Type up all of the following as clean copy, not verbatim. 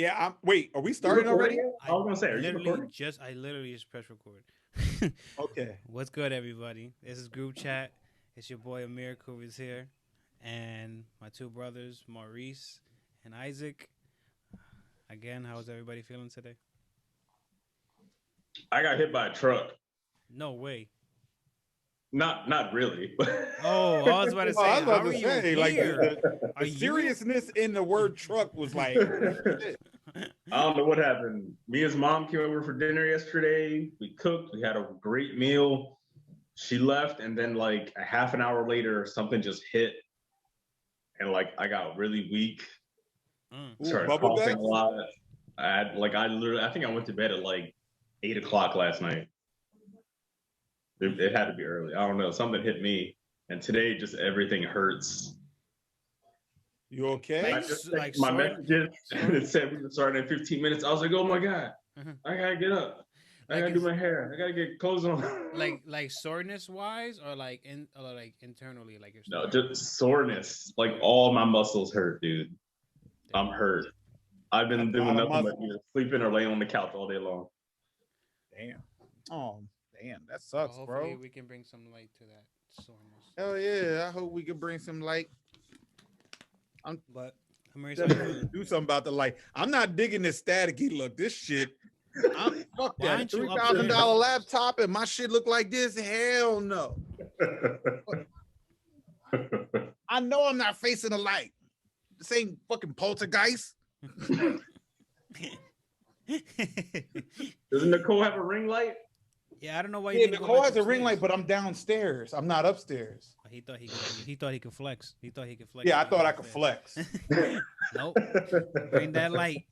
Yeah, wait, are we starting already? I was gonna say, are you recording? I literally just press record. Okay. What's good, everybody? This is Group Chat. It's your boy Amir Kuvis here, and my two brothers Maurice and Isaac. Again, how's everybody feeling today? I got hit by a truck. No way. Not really. Oh, I was about to say, I was about how to are say, you like here? the seriousness in the word truck was like, shit. I don't know what happened. Me and his mom came over for dinner yesterday. We cooked. We had a great meal. She left, and then like a half an hour later, something just hit, and like I got really weak. Started bubble coughing guts? a lot. I think I went to bed at like 8 o'clock last night. It had to be early. I don't know. Something hit me, and today just everything hurts. You okay? I just checked my messages and it said we were starting in 15 minutes. I was like, oh my God, I gotta get up. I gotta do my hair. I gotta get clothes on. like soreness wise, or like internally, like your No, just soreness. Like all my muscles hurt, dude. I'm hurt. I've been doing nothing but either sleeping or laying on the couch all day long. Damn. Oh, damn. That sucks, well, bro. hopefully we can bring some light to that soreness. Hell yeah. I hope we can bring some light. But I'm do something about the light. I'm not digging this staticky look. This shit. Fuck that. $3,000 laptop and my shit look like this. Hell no. I know I'm not facing the light. This ain't fucking poltergeist. Doesn't Nicole have a ring light? Yeah, I don't know why. Yeah, Nicole has a ring light, but I'm downstairs. I'm not upstairs. He thought he could flex. He thought he could flex. Yeah, I thought I could flex. Nope. Bring that light.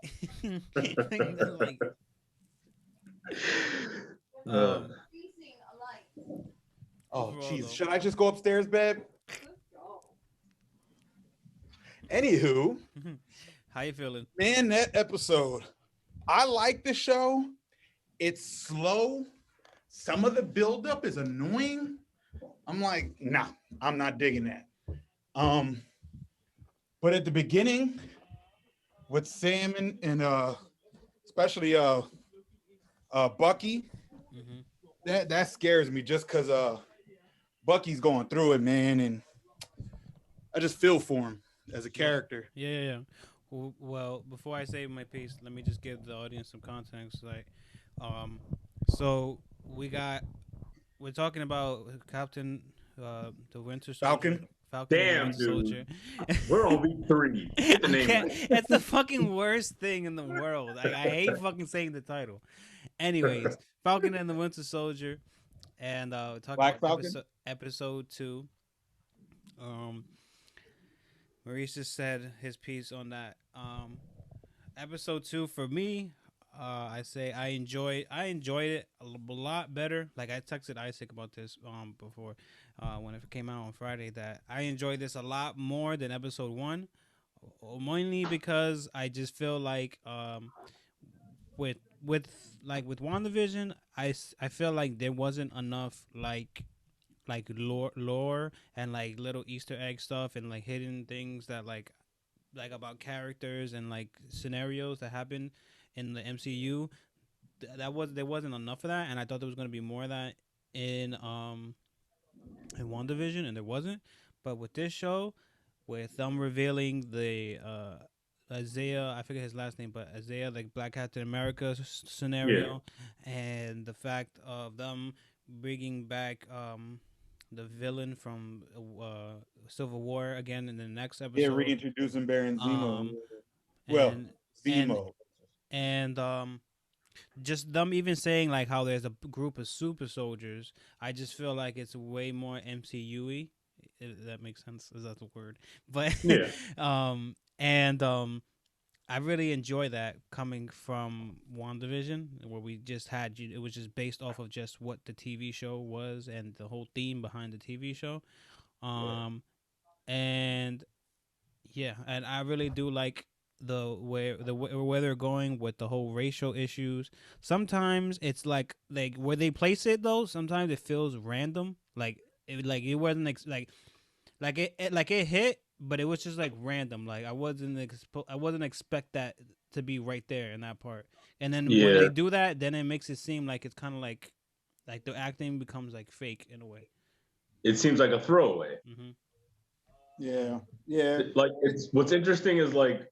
Bring that light. Oh, jeez. Should I just go upstairs, babe? Anywho, how you feeling? Man, that episode. I like the show. It's slow. Some of the buildup is annoying. I'm like, nah, I'm not digging that. But at the beginning, with Sam and especially Bucky, that scares me just because Bucky's going through it, man, and I just feel for him as a character. Yeah. Well, before I say my piece, let me just give the audience some context. Like, so we're talking about Captain the Winter Soldier. Falcon. Damn, dude. We're on week 3. Get the name right. It's the fucking worst thing in the world. I hate fucking saying the title. Anyways, Falcon and the Winter Soldier, and talking Black about Falcon? episode 2. Maurice just said his piece on that. Episode 2 for me, I say I enjoyed it a lot better. Like I texted Isaac about this before when it came out on Friday, that I enjoyed this a lot more than episode 1, mainly because I just feel like with WandaVision, I feel like there wasn't enough like lore and like little Easter egg stuff and like hidden things that like about characters and like scenarios that happen in the MCU. There wasn't enough of that, and I thought there was going to be more of that in WandaVision, and there wasn't. But with this show, with them revealing the Isaiah, I forget his last name, but Isaiah, like Black Captain America scenario, and the fact of them bringing back the villain from Civil War again in the next episode. Yeah, reintroducing Baron Zemo. Zemo. And just them even saying like how there's a group of super soldiers, I just feel like it's way more MCU-y. If that makes sense. Is that the word? But yeah. I really enjoy that coming from WandaVision, where we just had it was just based off of just what the TV show was and the whole theme behind the TV show. And I really do like where they're going with the whole racial issues. Sometimes it's like where they place it though. Sometimes it feels random. It wasn't it hit, but it was just like random. Like I wasn't expect that to be right there in that part. And then when Yeah. they do that, then it makes it seem like it's kind of like the acting becomes like fake in a way. It seems like a throwaway. Mm-hmm. Yeah. Like, it's what's interesting is like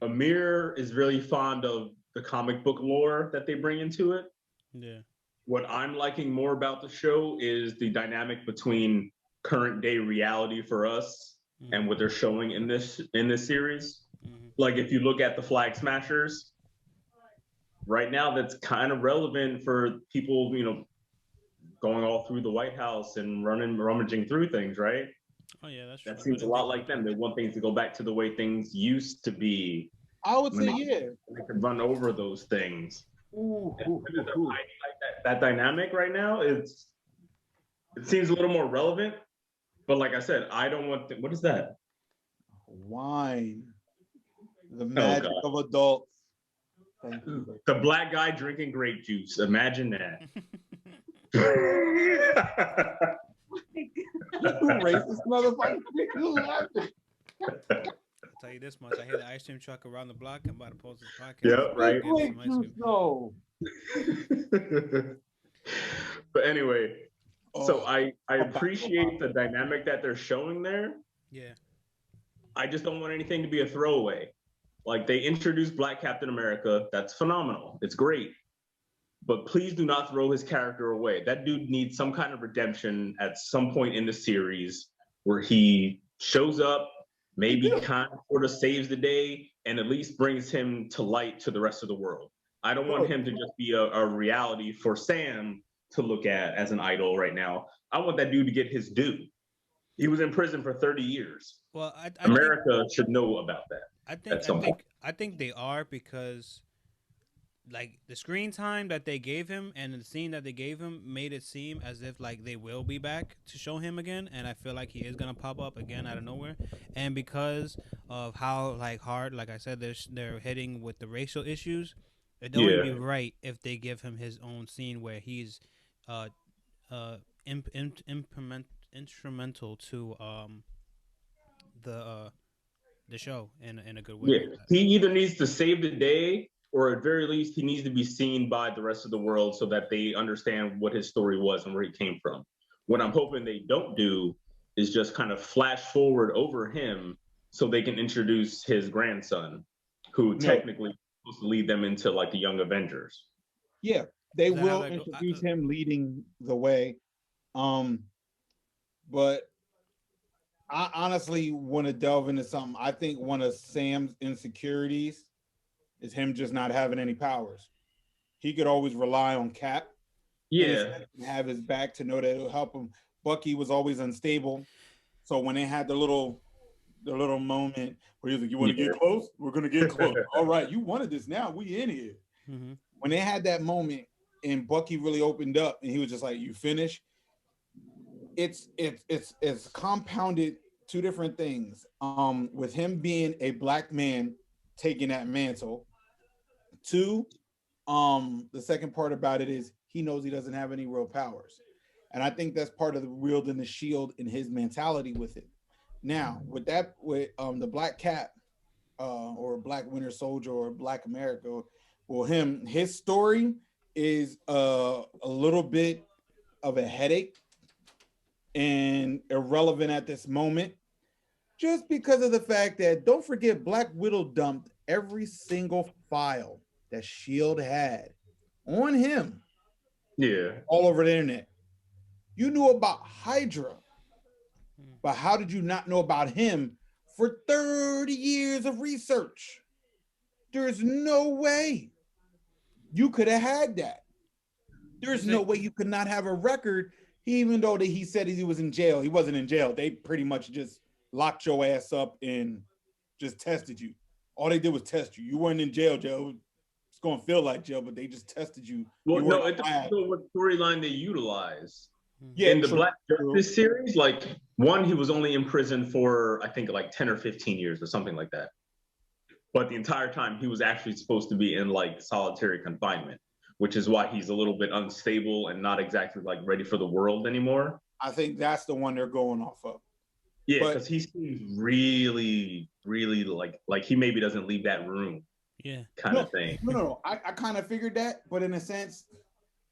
Amir is really fond of the comic book lore that they bring into it. Yeah. What I'm liking more about the show is the dynamic between current day reality for us and what they're showing in this series. Mm-hmm. Like, if you look at the Flag Smashers, right now that's kind of relevant for people, going all through the White House and rummaging through things, right? Oh yeah, that's true. That seems a lot like them. They want things to go back to the way things used to be. I would say, They could run over those things. Ooh. Like that dynamic right now, it seems a little more relevant. But like I said, I don't want what is that? Wine. The magic of adults. Thank you. The black guy drinking grape juice. Imagine that. Racist motherfucker. I'll tell you this much: I hear the ice cream truck around the block. I'm about to post this podcast. Yeah, right. No. But anyway, so I appreciate the dynamic that they're showing there. Yeah. I just don't want anything to be a throwaway. Like, they introduced Black Captain America. That's phenomenal. It's great. But please do not throw his character away. That dude needs some kind of redemption at some point in the series where he shows up, maybe kind of sort of saves the day, and at least brings him to light to the rest of the world. I don't want him to just be a reality for Sam to look at as an idol right now. I want that dude to get his due. He was in prison for 30 years. Well, America should know about that. I think they are, because like the screen time that they gave him and the scene that they gave him made it seem as if like they will be back to show him again, and I feel like he is gonna pop up again out of nowhere. And because of how like hard, like I said, they're hitting with the racial issues, it don't be right if they give him his own scene where he's instrumental to the show in a good way. Yeah, he either needs to save the day, or at very least, he needs to be seen by the rest of the world so that they understand what his story was and where he came from. What I'm hoping they don't do is just kind of flash forward over him so they can introduce his grandson, who technically is supposed to lead them into like the Young Avengers. Yeah, they will introduce him leading the way. But I honestly want to delve into something. I think one of Sam's insecurities is him just not having any powers. He could always rely on Cap. Yeah. And have his back to know that it'll help him. Bucky was always unstable. So when they had the little moment where he was like, "You want to get close? We're gonna get close." All right, you wanted this now. We in here. Mm-hmm. When they had that moment and Bucky really opened up and he was just like, "You finish?" It's compounded two different things. With him being a black man taking that mantle. Two, the second part about it is he knows he doesn't have any real powers. And I think that's part of the wielding the shield in his mentality with it. Now, with the Black Cat or Black Winter Soldier or Black America, well, his story is a little bit of a headache and irrelevant at this moment, just because of the fact that, don't forget, Black Widow dumped every single file that S.H.I.E.L.D. had on him. Yeah. All over the internet. You knew about Hydra, but how did you not know about him for 30 years of research? There's no way you could have had that. There's no way you could not have a record, even though he said he was in jail. He wasn't in jail. They pretty much just locked your ass up and just tested you. All they did was test you. You weren't in jail. It's going to feel like jail, but they just tested you. Well, no, it depends on what storyline they utilize. Yeah, in the Black Justice series, like, he was only in prison for, I think, like 10 or 15 years or something like that. But the entire time he was actually supposed to be in like solitary confinement, which is why he's a little bit unstable and not exactly like ready for the world anymore. I think that's the one they're going off of. Yeah, because he seems really, really like he maybe doesn't leave that room. Yeah. kind of thing. No. I kind of figured that, but in a sense,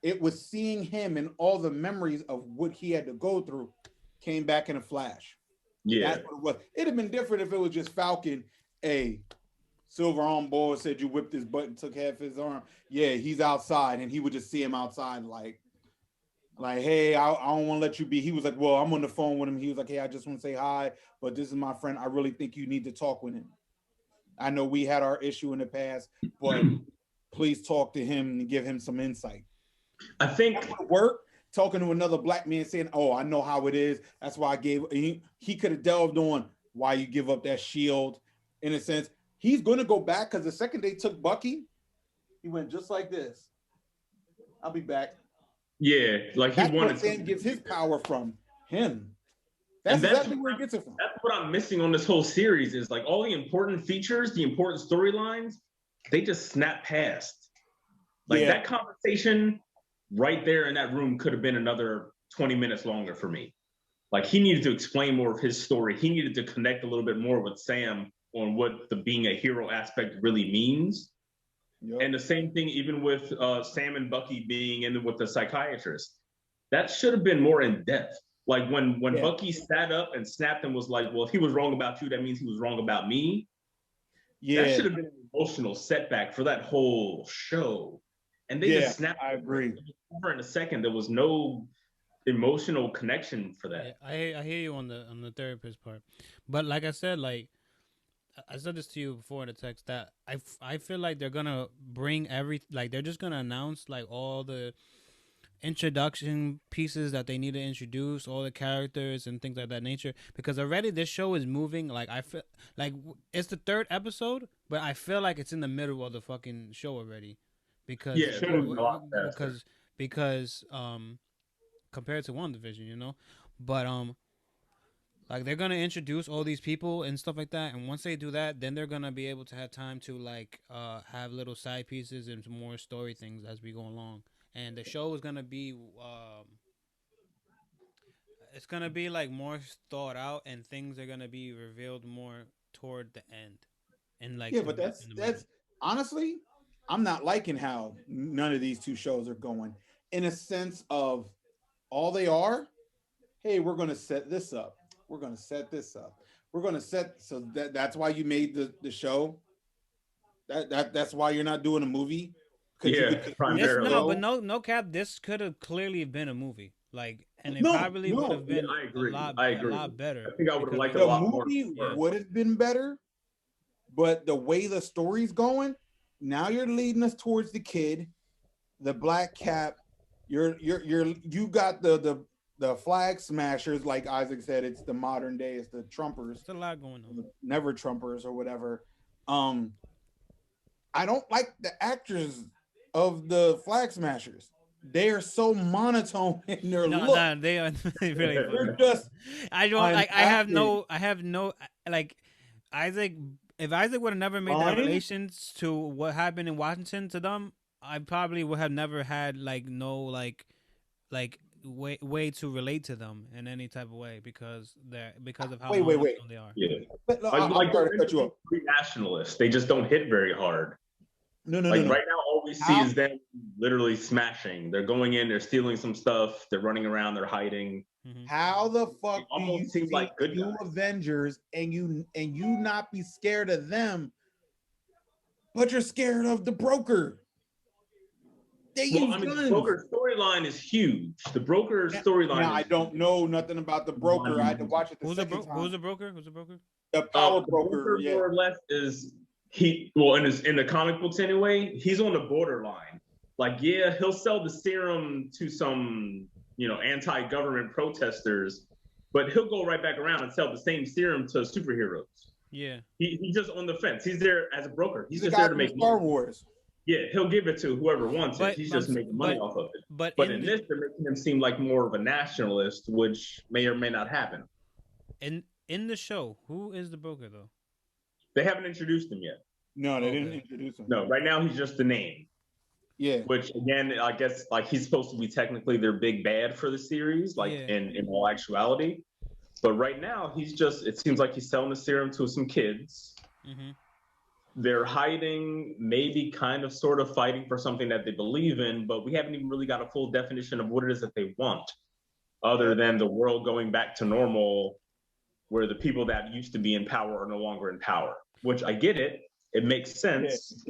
it was seeing him and all the memories of what he had to go through came back in a flash. Yeah. That's what it was. It'd have been different if it was just Falcon, a silver arm boy said you whipped his butt and took half his arm. Yeah, he's outside, and he would just see him outside like, hey, I don't want to let you be. He was like, well, I'm on the phone with him. He was like, hey, I just want to say hi, but this is my friend. I really think you need to talk with him. I know we had our issue in the past, but please talk to him and give him some insight. I think that would work. Talking to another black man saying, oh, I know how it is. That's why I gave. He could have delved on why you give up that shield. In a sense, he's going to go back because the second they took Bucky, he went just like this. I'll be back. Yeah, like that's he wanted. What Sam gets his power from him. That's exactly where he gets it from. That's what I'm missing on this whole series is like all the important features, the important storylines, they just snap past. Like that conversation right there in that room could have been another 20 minutes longer for me. Like he needed to explain more of his story. He needed to connect a little bit more with Sam on what the being a hero aspect really means. Yep. And the same thing even with Sam and Bucky being in with the psychiatrist. That should have been more in depth. Like when Bucky sat up and snapped and was like, well, if he was wrong about you, that means he was wrong about me. Yeah. That should have been an emotional setback for that whole show. And they just snapped. I agree. Over in a second, there was no emotional connection for that. Yeah, I hear you on the therapist part. But like I said, like I said this to you before in the text that I feel like they're gonna bring they're just gonna announce like all the introduction pieces that they need to introduce, all the characters and things like that nature, because already this show is moving. Like I feel like it's the 3rd episode, but I feel like it's in the middle of the fucking show already because because compared to WandaVision, you know, but like they're gonna introduce all these people and stuff like that, and once they do that, then they're gonna be able to have time to like have little side pieces and some more story things as we go along. And the show is gonna be it's gonna be like more thought out, and things are gonna be revealed more toward the end. And like but that's honestly, I'm not liking how none of these 2 shows are going. In a sense of all they are, hey, we're gonna set this up. We're gonna set this up. We're gonna set so that's why you made the show. That's why you're not doing a movie. Yeah, no cap. This could have clearly been a movie, like, and it probably would have been a lot better. I think I would have liked it a lot more. The movie would have been better, but the way the story's going, now you're leading us towards the kid, the black cap. You got the flag smashers, like Isaac said. It's the modern day. It's the Trumpers. There's a lot going on. Never Trumpers or whatever. I don't like the actors of the flag smashers. They are so monotone in their look. No, they are really. They're just. I don't like. I have no like Isaac. If Isaac would have never made the revelations to what happened in Washington to them, I probably would have never had way to relate to them in any type of way because of how wait. they are. Yeah, like they're nationalists. They just don't hit very hard. No. Right now, all we see is them literally smashing. They're going in, they're stealing some stuff, they're running around, they're hiding. Mm-hmm. How the fuck do you seem like good guys? Avengers and you not be scared of them, but you're scared of the broker? The broker storyline is huge. The broker storyline. Now, I don't know nothing about the broker. I had to watch it the second time. Who's the broker? The power broker. More or less is in the comic books anyway. He's on the borderline. Like, yeah, he'll sell the serum to some anti-government protesters, but he'll go right back around and sell the same serum to superheroes. Yeah, he's just on the fence. He's there as a broker. He's just there to make Star money. Wars. Yeah, he'll give it to whoever wants it. He's just making money off of it. But in this, they're making him seem like more of a nationalist, which may or may not happen. In the show, who is the broker though? They haven't introduced him yet. No, they didn't introduce him. No, right now he's just the name. Yeah. Which again, I guess like he's supposed to be technically their big bad for the series, in all actuality. But right now it seems like he's selling the serum to some kids. Mm-hmm. they're hiding, maybe kind of sort of fighting for something that they believe in, but we haven't even really got a full definition of what it is that they want, other than the world going back to normal, where the people that used to be in power are no longer in power, which I get it. It makes sense.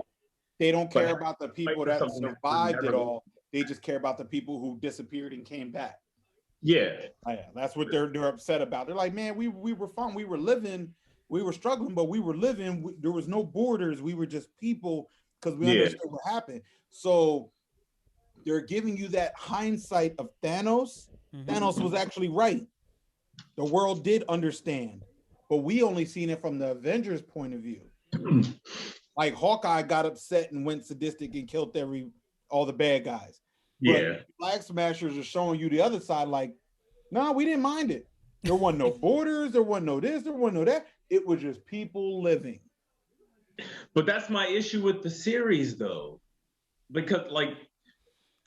They don't care about the people that survived it never... all. They just care about the people who disappeared and came back. Yeah. That's what they're upset about. They're like, man, we were fine. We were living. We were struggling, but we were living. There was no borders. We were just people because we understood what happened. So they're giving you that hindsight of Thanos. Mm-hmm. Thanos was actually right. The world did understand, but we only seen it from the Avengers' point of view. Like Hawkeye got upset and went sadistic and killed all the bad guys. Yeah. But Flag Smashers are showing you the other side. Like, no, we didn't mind it. There wasn't no borders. There wasn't no this. There wasn't no that. It was just people living. But that's my issue with the series, though, because like,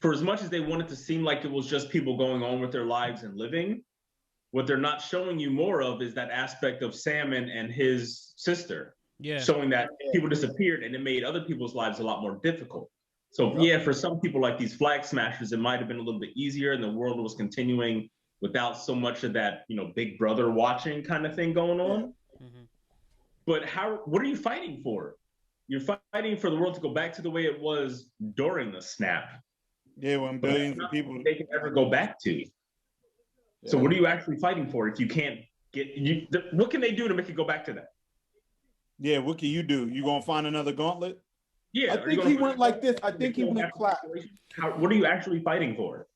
for as much as they wanted to seem like it was just people going on with their lives and living, what they're not showing you more of is that aspect of Sam and his sister. Yeah. Showing that people disappeared and it made other people's lives a lot more difficult. So yeah, for some people like these Flag Smashers, it might have been a little bit easier and the world was continuing without so much of that, big brother watching kind of thing going on. Mm-hmm. But what are you fighting for? You're fighting for the world to go back to the way it was during the snap. Yeah, when billions of people they can ever go back to. Yeah. So what are you actually fighting for if you can't what can they do to make it go back to that? Yeah, what can you do? You gonna find another gauntlet? Yeah, I think he went like this. I think he went clap. What are you actually fighting for?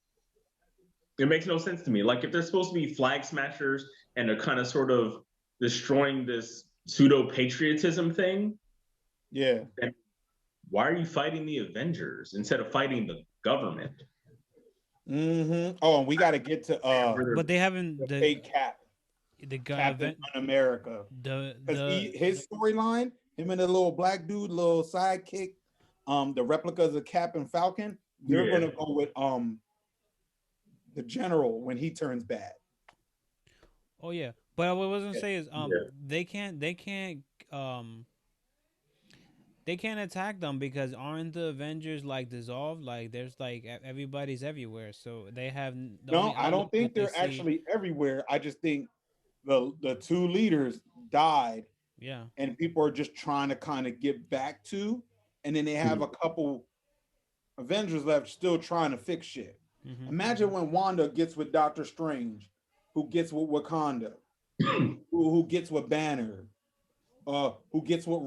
It makes no sense to me. Like if they're supposed to be Flag Smashers and they're kind of sort of destroying this pseudo patriotism thing, then why are you fighting the Avengers instead of fighting the government? Mm-hmm. Oh, and we got to get to but they haven't the fake Cap. The guy Captain America. His storyline, him and the little black dude, little sidekick, the replicas of Cap and Falcon, they're gonna go with the general when he turns bad. Oh yeah. But what I was gonna say is they can't attack them because aren't the Avengers like dissolved? Like there's like everybody's everywhere. So they have no, I don't think they're actually everywhere. I just think the two leaders died. Yeah. And people are just trying to kind of get back to, and then they have a couple Avengers left still trying to fix shit. Mm-hmm. Imagine when Wanda gets with Doctor Strange, who gets with Wakanda, who gets with Banner, who gets with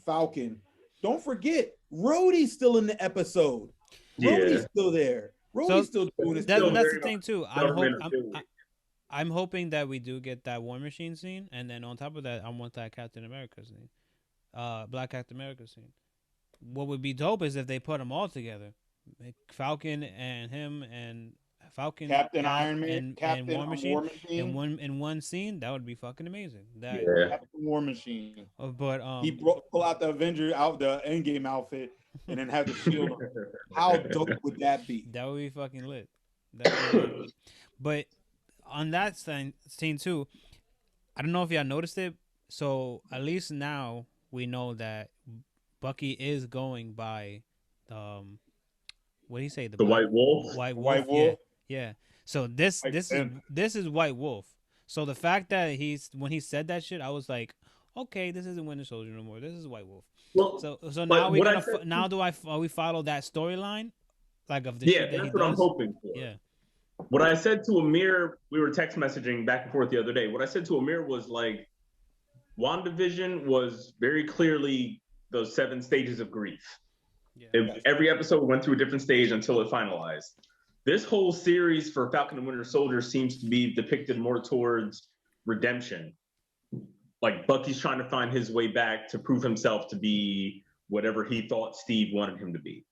Falcon. Don't forget, Rhodey's still in the episode. Rhodey's still there. Rhodey's still doing it. That's the thing too. I'm hoping that we do get that War Machine scene, and then on top of that, I want that Captain America scene, Black Captain America scene. What would be dope is if they put them all together, Falcon and him and Falcon, Captain Iron Man, and Captain War Machine in one scene. That would be fucking amazing. Captain War Machine. But he pull out the Avenger out the Endgame outfit and then have the shield on. How dope would that be? That would be fucking lit. But on that scene too, I don't know if y'all noticed it. So at least now we know that Bucky is going by, what do you say? The White Wolf. White Wolf. Yeah. So this is White Wolf. So the fact that when he said that shit, I was like, okay, this isn't Winter Soldier no more. This is White Wolf. Well, so now we follow that storyline, like of the shit that he does. That's what I'm hoping for. Yeah. What I said to Amir, we were text messaging back and forth the other day. What I said to Amir was like, WandaVision was very clearly those 7 stages of grief. Yeah. Every episode went through a different stage until it finalized. This whole series for Falcon and Winter Soldier seems to be depicted more towards redemption. Like Bucky's trying to find his way back to prove himself to be whatever he thought Steve wanted him to be.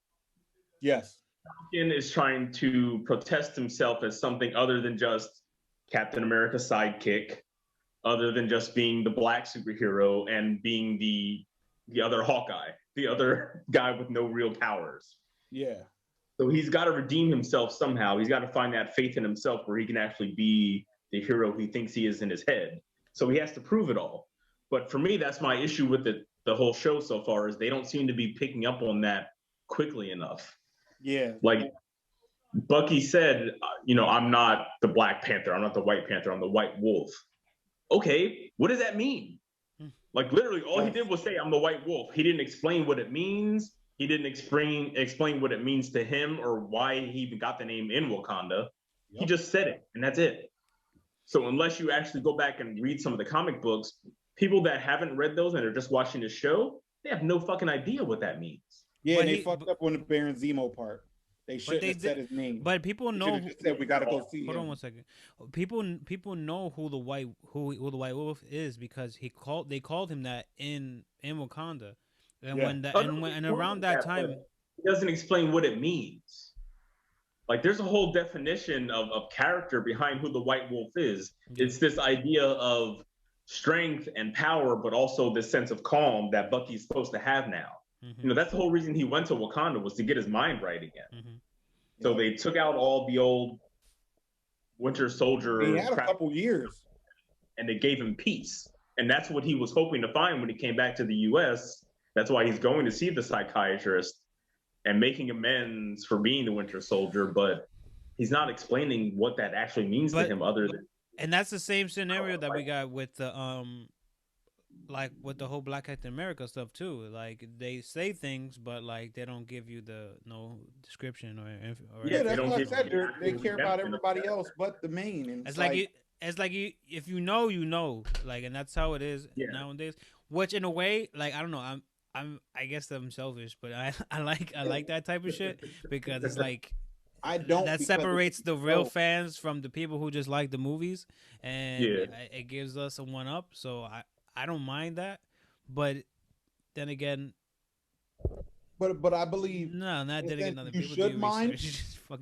Yes. Falcon is trying to protest himself as something other than just Captain America's sidekick, other than just being the black superhero and being the other Hawkeye, the other guy with no real powers. Yeah. So he's got to redeem himself somehow. He's got to find that faith in himself where he can actually be the hero he thinks he is in his head. So he has to prove it all. But for me, that's my issue with it the whole show so far is they don't seem to be picking up on that quickly enough. Yeah. Like Bucky said, I'm not the Black Panther, I'm not the White Panther, I'm the White Wolf. Okay, what does that mean? Like literally all he did was say, I'm the White Wolf. He didn't explain what it means. He didn't explain what it means to him or why he even got the name in Wakanda. He just said it, and that's it. So unless you actually go back and read some of the comic books, people that haven't read those and are just watching the show, they have no fucking idea what that means. Yeah, and they fucked up on the Baron Zemo part. They shouldn't have said his name. But people know. Just said we gotta go see. Hold on one second. People know who the White Wolf is because they called him that in Wakanda, and around that time, it doesn't explain what it means. Like there's a whole definition of character behind who the White Wolf is. Yeah. It's this idea of strength and power, but also this sense of calm that Bucky's supposed to have now. Mm-hmm. That's the whole reason he went to Wakanda, was to get his mind right again. Mm-hmm. So they took out all the old Winter Soldier. He had a couple years. And they gave him peace. And that's what he was hoping to find when he came back to the US. That's why he's going to see the psychiatrist and making amends for being the Winter Soldier, but he's not explaining what that actually means to him other than. And that's the same scenario that we got with the like with the whole Black Captain America stuff too. Like they say things, but like they don't give you no description or yeah, that's what I said. They care about everybody else but the main. And it's like if you know, like, and that's how it is nowadays. Which in a way, like, I don't know, I guess I'm selfish, but I like that type of shit because it's like that separates the real fans from the people who just like the movies, and it gives us a one up. So I don't mind that, but then again, but I believe not then again, other people should mind.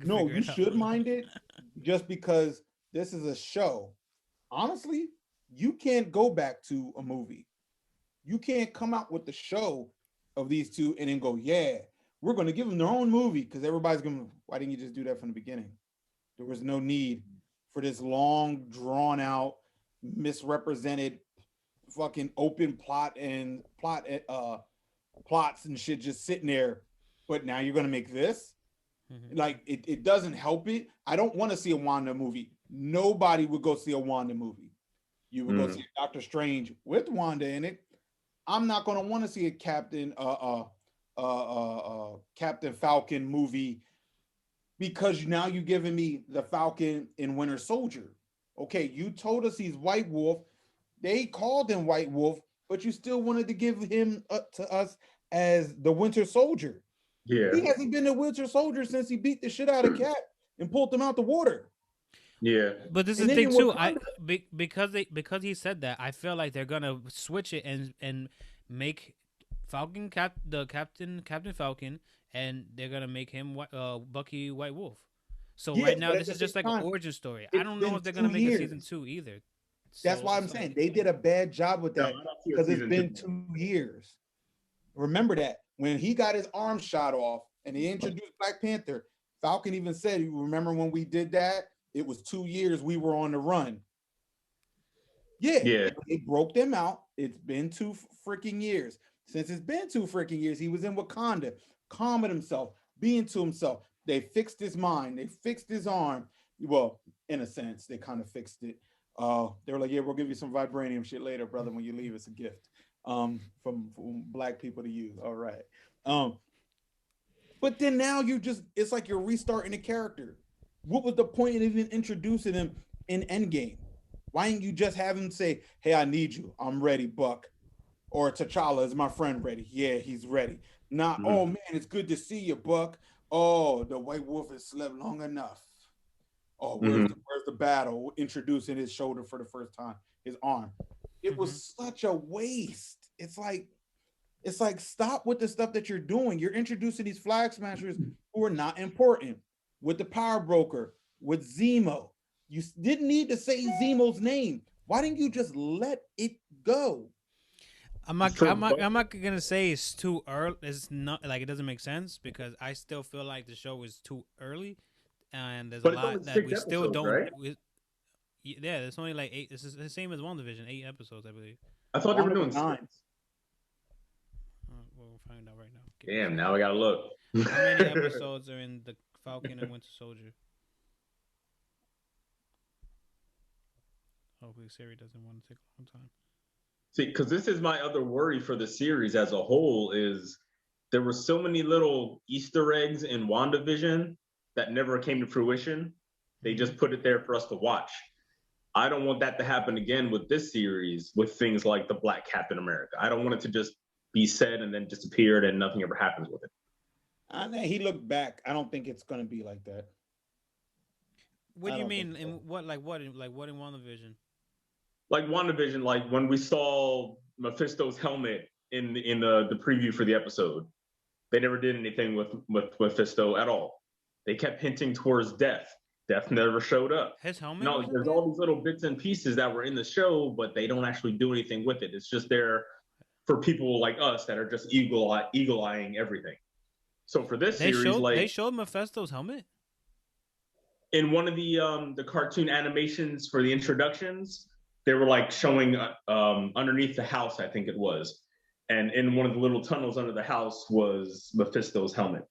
No, you should mind it just because this is a show. Honestly, you can't go back to a movie. You can't come out with the show of these two and then go, yeah, we're going to give them their own movie because everybody's going to, why didn't you just do that from the beginning? There was no need for this long, drawn out, misrepresented fucking open plots and shit just sitting there. But now you're going to make this? Mm-hmm. Like, it doesn't help it. I don't want to see a Wanda movie. Nobody would go see a Wanda movie. You would go see Doctor Strange with Wanda in it. I'm not going to want to see a Captain Falcon movie because now you're giving me the Falcon in Winter Soldier. Okay, you told us he's White Wolf. They called him White Wolf, but you still wanted to give him to us as the Winter Soldier. Yeah, he hasn't been a Winter Soldier since he beat the shit out of Cap and pulled him out the water. Yeah, but this is the thing too. Because he said that, I feel like they're gonna switch it and make Falcon Captain Falcon, and they're gonna make him Bucky White Wolf. So right now this is just like an origin story. I don't know if they're gonna make a season 2 either. That's why I'm saying they did a bad job with that because it's been 2 years. Remember that when he got his arm shot off and he introduced Black Panther, Falcon even said, "You remember when we did that? It was 2 years we were on the run." Yeah. They broke them out. It's been 2 freaking years. Since it's been 2 freaking years, he was in Wakanda, calming himself, being to himself. They fixed his mind. They fixed his arm. Well, in a sense, they kind of fixed it. They were like, yeah, we'll give you some vibranium shit later, brother. When you leave, it's a gift from Black people to use. All right. But then now it's like you're restarting the character. What was the point of even introducing him in Endgame? Why didn't you just have him say, hey, I need you. I'm ready, Buck. Or T'Challa, is my friend ready? Yeah, he's ready. Oh, man, it's good to see you, Buck. Oh, the White Wolf has slept long enough. Oh, where's the battle? Introducing his shoulder for the first time, his arm. It was such a waste. It's like, stop with the stuff that you're doing. You're introducing these flag smashers who are not important. With the power broker, with Zemo. You didn't need to say Zemo's name. Why didn't you just let it go? I'm not gonna say it's too early. It's not like it doesn't make sense because I still feel like the show is too early, and there's a lot that we still don't. Right? Yeah, it's only like 8. This is the same as WandaVision, 8 episodes, I believe. I thought they were doing 9. We'll find out right now. Damn, now I gotta look. How many episodes are in the Falcon and Winter Soldier? Hopefully Siri doesn't want to take a long time. See, because this is my other worry for the series as a whole is there were so many little Easter eggs in WandaVision that never came to fruition. They just put it there for us to watch. I don't want that to happen again with this series with things like the Black Captain America. I don't want it to just be said and then disappeared and nothing ever happens with it. He looked back. I don't think it's gonna be like that. What do you mean? So. In what in WandaVision? Like WandaVision, like when we saw Mephisto's helmet in the preview for the episode, they never did anything with Mephisto at all. They kept hinting towards death. Death never showed up. His helmet? No, there's all these little bits and pieces that were in the show, but they don't actually do anything with it. It's just there for people like us that are just eagle-eyeing everything. So for this series, they showed Mephisto's helmet in one of the cartoon animations for the introductions. They were like showing underneath the house, I think it was, and in one of the little tunnels under the house was Mephisto's helmet.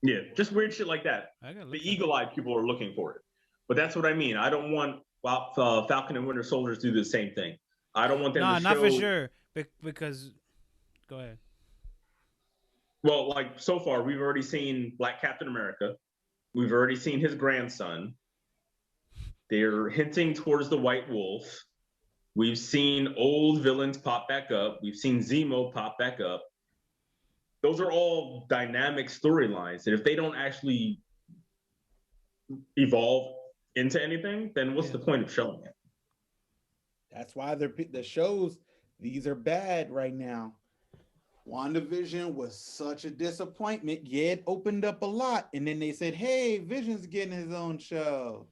Yeah, just weird shit like that. The eagle-eyed people are looking for it, but that's what I mean. I don't want Falcon and Winter Soldier to do the same thing. I don't want them to show. Not for sure, because go ahead. Well, like so far, we've already seen Black Captain America. We've already seen his grandson. They're hinting towards the White Wolf. We've seen old villains pop back up. We've seen Zemo pop back up. Those are all dynamic storylines. And if they don't actually evolve into anything, then what's the point of showing it? That's why the shows, these are bad right now. WandaVision was such a disappointment. Yeah, it opened up a lot. And then they said, hey, Vision's getting his own show.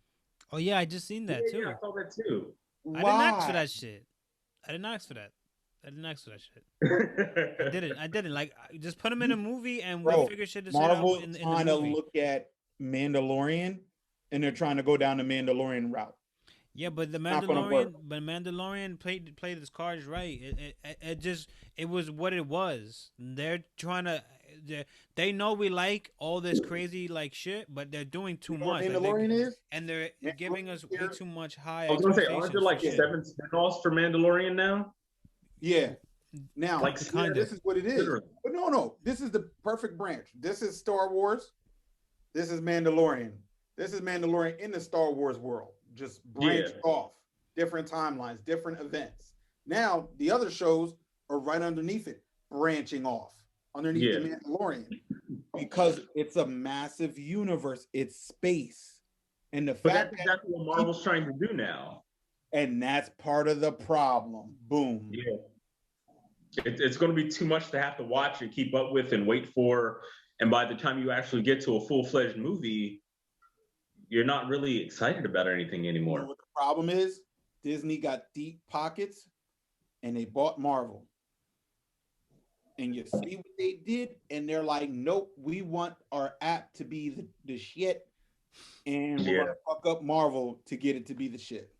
Oh, yeah, I just seen that, too. Yeah, I saw that, too. I didn't ask for that shit. I didn't ask for that shit. I didn't. Like, just put him in a movie and we'll figure shit to Marvel out in the trying to movie. look at Mandalorian, and they're trying to go down the Mandalorian route. Yeah, but the Mandalorian played his cards right. It was what it was. They're trying to. They know we like all this crazy like shit, but they're doing too much. Mandalorian is, and they're giving us way too much high. I was gonna say, aren't there like 7 spinoffs for Mandalorian now? Yeah. Now, like this is what it is. But no, this is the perfect branch. This is Star Wars. This is Mandalorian. This is Mandalorian in the Star Wars world. Just branched off, different timelines, different events. Now, the other shows are right underneath it, branching off underneath the Mandalorian, because it's a massive universe. It's space. And the fact that's exactly what Marvel's trying to do now. And that's part of the problem. Boom. Yeah. It's going to be too much to have to watch and keep up with and wait for. And by the time you actually get to a full-fledged movie, you're not really excited about anything anymore. You know what the problem is? Disney got deep pockets and they bought Marvel. And you see what they did, and they're like, nope, we want our app to be the shit, and we're gonna fuck up Marvel to get it to be the shit.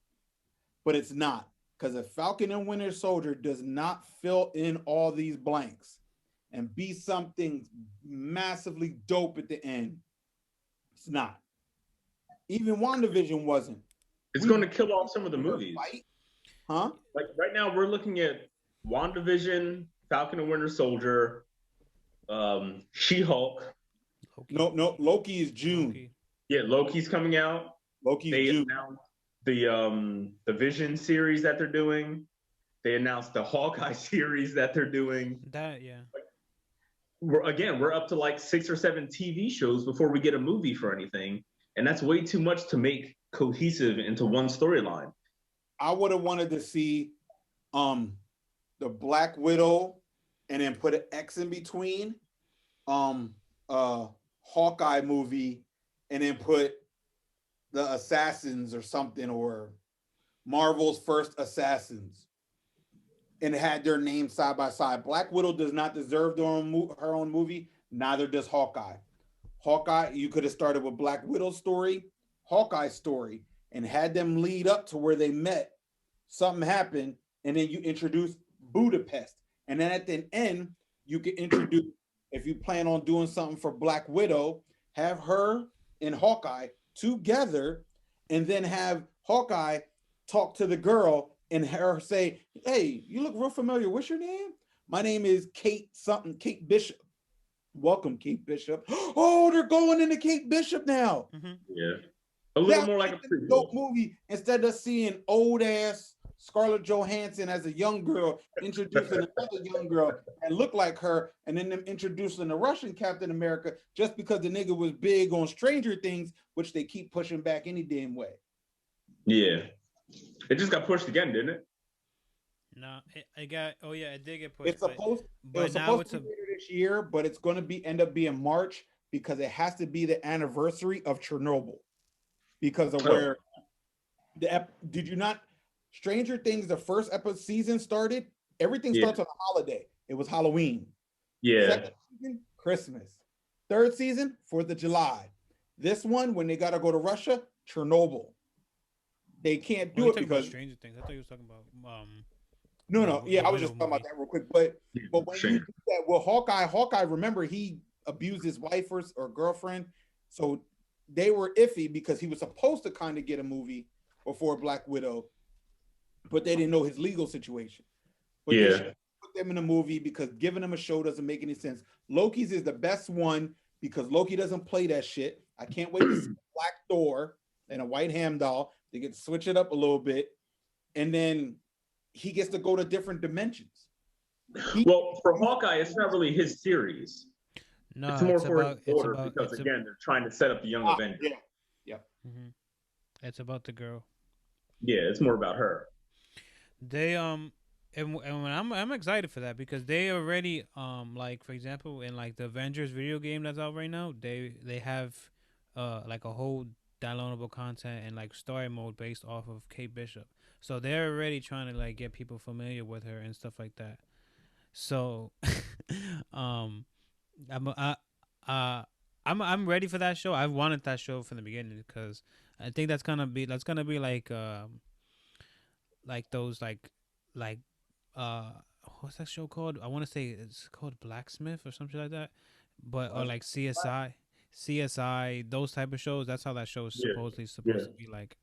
But it's not, because if Falcon and Winter Soldier does not fill in all these blanks and be something massively dope at the end, it's not. Even WandaVision wasn't. It's going to kill off some of the movies. Huh? Like right now, we're looking at WandaVision, Falcon and Winter Soldier, She-Hulk. No, Loki is June. Loki. Yeah, Loki's coming out. Loki's they June. Announced the Vision series that they're doing. They announced the Hawkeye series that they're doing. We're up to like 6 or 7 TV shows before we get a movie for anything. And that's way too much to make cohesive into one storyline. I would have wanted to see the Black Widow and then put an X in between, Hawkeye movie, and then put the Assassins or something, or Marvel's first Assassins, and had their names side by side. Black Widow does not deserve her own movie. Neither does Hawkeye. Hawkeye, you could have started with Black Widow's story, Hawkeye's story, and had them lead up to where they met. Something happened, and then you introduce Budapest. And then at the end, you can introduce, if you plan on doing something for Black Widow, have her and Hawkeye together, and then have Hawkeye talk to the girl and her say, "Hey, you look real familiar. What's your name?" "My name is Kate something, Kate Bishop." "Welcome, Kate Bishop." "Oh, they're going into Kate Bishop now." Yeah. A little more like a dope movie, instead of seeing old ass Scarlett Johansson as a young girl introducing another young girl and look like her, and then them introducing the Russian Captain America just because the nigga was big on Stranger Things, which they keep pushing back any damn way. Yeah. It just got pushed again, didn't it? No, it got. Oh yeah, it did get pushed. It's supposed. It was supposed to be later this year, but it's going to end up being March because it has to be the anniversary of Chernobyl. Because of where did you not Stranger Things, the first episode season started, everything starts on a holiday. It was Halloween. Yeah. Second season, Christmas. Third season, 4th of July. This one, when they gotta go to Russia, Chernobyl. They can't do it because Stranger Things. I thought you was talking about no. Yeah, I was just talking about that real quick. But when you do that, well, Hawkeye, remember he abused his wife or girlfriend. So they were iffy because he was supposed to kind of get a movie before Black Widow, but they didn't know his legal situation. But they should put them in a movie because giving them a show doesn't make any sense. Loki's is the best one because Loki doesn't play that shit. I can't wait to see Black Thor and a white ham doll. They get to switch it up a little bit, and then he gets to go to different dimensions. Well, for Hawkeye, it's not really his series. No, it's more for his daughter because again, they're trying to set up the young Avengers. Yeah. It's about the girl. Yeah, it's more about her. They and I'm excited for that because they already like for example in like the Avengers video game that's out right now, they have like a whole downloadable content and like story mode based off of Kate Bishop. So they're already trying to like get people familiar with her and stuff like that. So I'm ready for that show. I've wanted that show from the beginning because I think that's gonna be like those like what's that show called? I want to say it's called Blacksmith or something like that, but or like CSI, those type of shows. That's how that show is supposed to be like.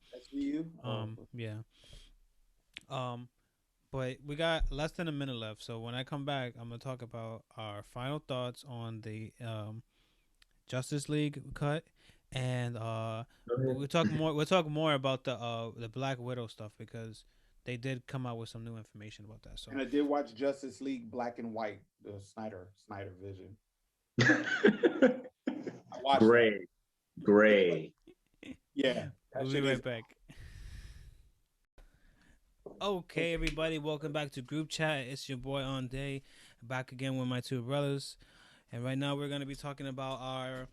But we got less than a minute left, so when I come back, I'm gonna talk about our final thoughts on the Justice League cut, and we'll talk more about the Black Widow stuff because they did come out with some new information about that. So and I did watch Justice League Black and White, the Snyder Vision. I watched Gray. Yeah, we'll be right back. Okay, everybody, welcome back to Group Chat. It's your boy On Day, back again with my two brothers, and right now we're gonna be talking about our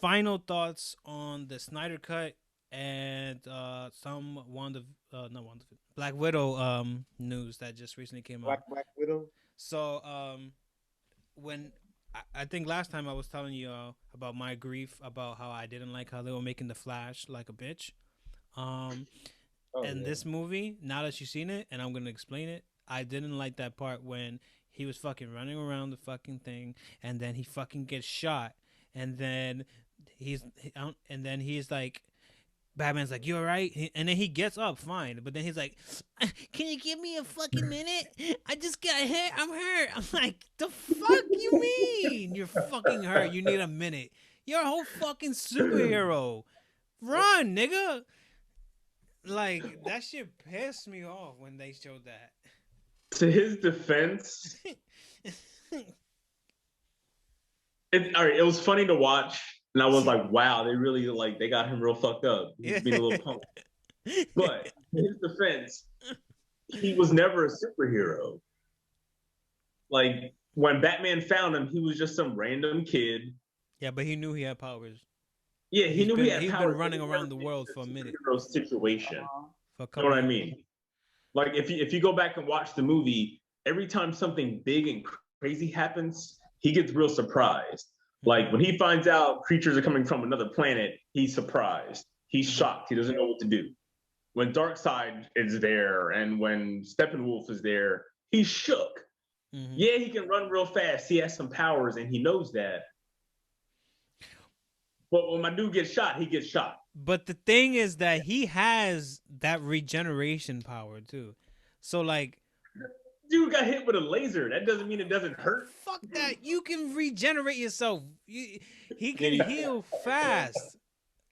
final thoughts on the Snyder Cut and some Black Widow news that just recently came out. Black Widow. So when I think last time I was telling you about my grief about how I didn't like how they were making the Flash like a bitch. This movie, now that you've seen it, and I'm gonna explain it, I didn't like that part when he was fucking running around the fucking thing, and then he fucking gets shot, and then he's like, Batman's like, "You alright?" And then he gets up fine, but then he's like, "Can you give me a fucking minute? I just got hit. I'm hurt." I'm like, "The fuck you mean? You're fucking hurt. You need a minute. You're a whole fucking superhero. Run, nigga." Like, that shit pissed me off when they showed that. To his defense, it was funny to watch, and I was like, wow, they really, like, they got him real fucked up. He's being a little punk. But to his defense, he was never a superhero. Like, when Batman found him, he was just some random kid. Yeah, but he knew he had powers. Yeah, he knew he had powers. He's been running around the world for a minute. Situation. You know what I mean? Like, if you go back and watch the movie, every time something big and crazy happens, he gets real surprised. Like, when he finds out creatures are coming from another planet, he's surprised. He's shocked. He doesn't know what to do. When Darkseid is there and when Steppenwolf is there, he's shook. Mm-hmm. Yeah, he can run real fast. He has some powers, and he knows that. But when my dude gets shot, he gets shot. But the thing is that he has that regeneration power too. So like, Dude got hit with a laser. That doesn't mean it doesn't hurt. fuck that. You can regenerate yourself. He can Yeah, heal fast.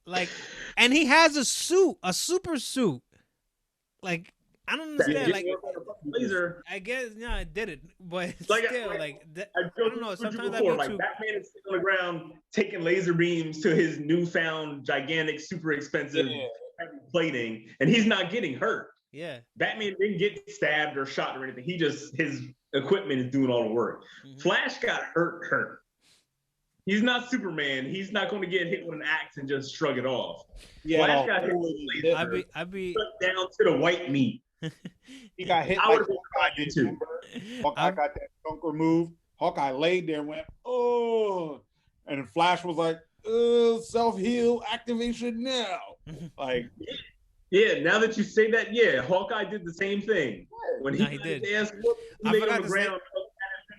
Like, and he has a suit, a super suit. Like, I don't understand. Like, Laser. I guess I did it, but Like, still, I don't know. Sometimes I before, be like too. Batman is sitting on the ground taking laser beams to his newfound, gigantic, super expensive plating, and he's not getting hurt. Yeah. Batman didn't get stabbed or shot or anything. He just his equipment is doing all the work. Mm-hmm. Flash got hurt. He's not Superman. He's not going to get hit with an axe and just shrug it off. Yeah, Flash got hit with laser. I be down to the white meat. He got hit like Hawkeye did too. Hawkeye got that chunk removed. Hawkeye laid there and went, oh, and Flash was like, self-heal activation now. Like, yeah, now that you say that, yeah, Hawkeye did the same thing. When he did. His ass whooped, he laid on the ground,